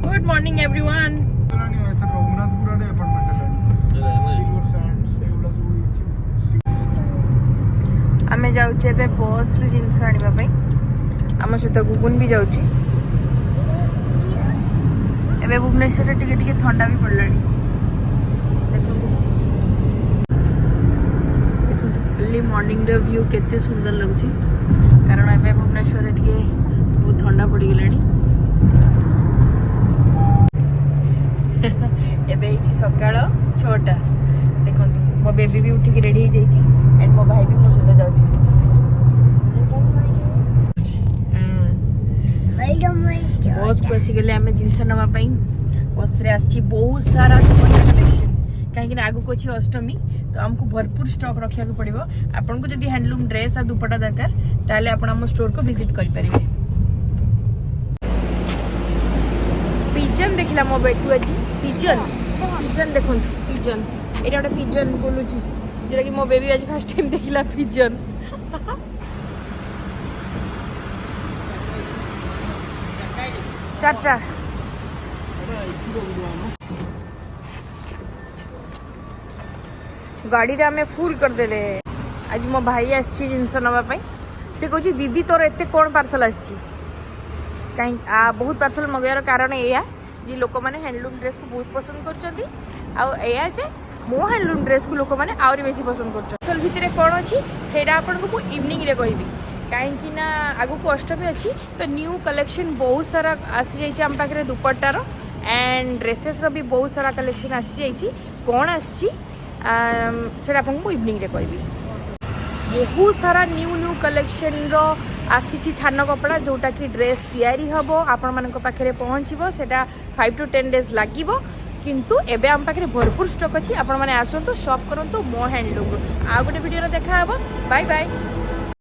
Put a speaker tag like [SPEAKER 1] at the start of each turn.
[SPEAKER 1] Good morning everyone. आमे जाउचे बे बस रे जिंस आनिबा पई। आम सहित गुगुन भी जाउची। एबे भुवनेश्वर टिके टिके ठंडा भी पड़लानी। देखंतु देखंतु अर्ली मॉर्निंग रे व्यू केते सुंदर लगुची। कारण एबे भुवनेश्वर टिके बहुत ठंडा पड़ी गेलानी। एबे इची सकाळ 6टा। देखंतु मो बेबी भी उठी के रेडी हो जाईची एंड मो भाई भी मो सहित जाउची। बस को आसी गले आमे जिंस नवा पई बस रे आसी बहुत सारा दुपट्टा कलेक्शन। कहीं आगु को अच्छी अष्टमी तो हमको भरपूर स्टॉक रखा पड़ो। आपन को जदि हैंडलूम ड्रेस आ दुपट्टा दरकार ताले आपण हम स्टोर को विजिट करि परिबे। पिजन देखला मो बेटू आज पिजन पिजन देखो पिजन एटा गोटे पिजन बोलुची जोटा कि मो बेबी आज फर्स्ट टाइम देखला पिजन। चारटा गाड़ी रे हमें फुल कर देले। आज मो भाई आसी जिनस नवा पई से कहूँ दीदी तोर एते कौन पार्सल आसी कहीं बहुत पार्सल मगैर कारण एया जी लोक मैंने हैंडलूम ड्रेस को बहुत पसंद कर मो हैंडलूम ड्रेस को लोक मैंने आउरी बेसी पसंद कर भितर कौन अच्छी से आपको इवनिंग रे कहबी कहीं ना आगु को अष्टमी अच्छी तो न्यू कलेक्शन बहुत सारा आसी जाम पाखे दुपट्टार एंड ड्रेसेस भी बहुत सारा कलेक्शन आसी जाइए कौन आसी आपको इवनिंग रे कहबी। बहुत सारा न्यू न्यू कलेक्शन रो आसी थान कपड़ा जोटा कि ड्रेस तैयारी हम आपण मान पाखे पहुँचो से 5 to 10 days लगे किंतु एबे आम पाखे भरपूर स्टॉक अच्छी। आपण मैंने आसतु शॉप करूँ मो हैंडलूम आ गोटे वीडियो देखा बाय बाय।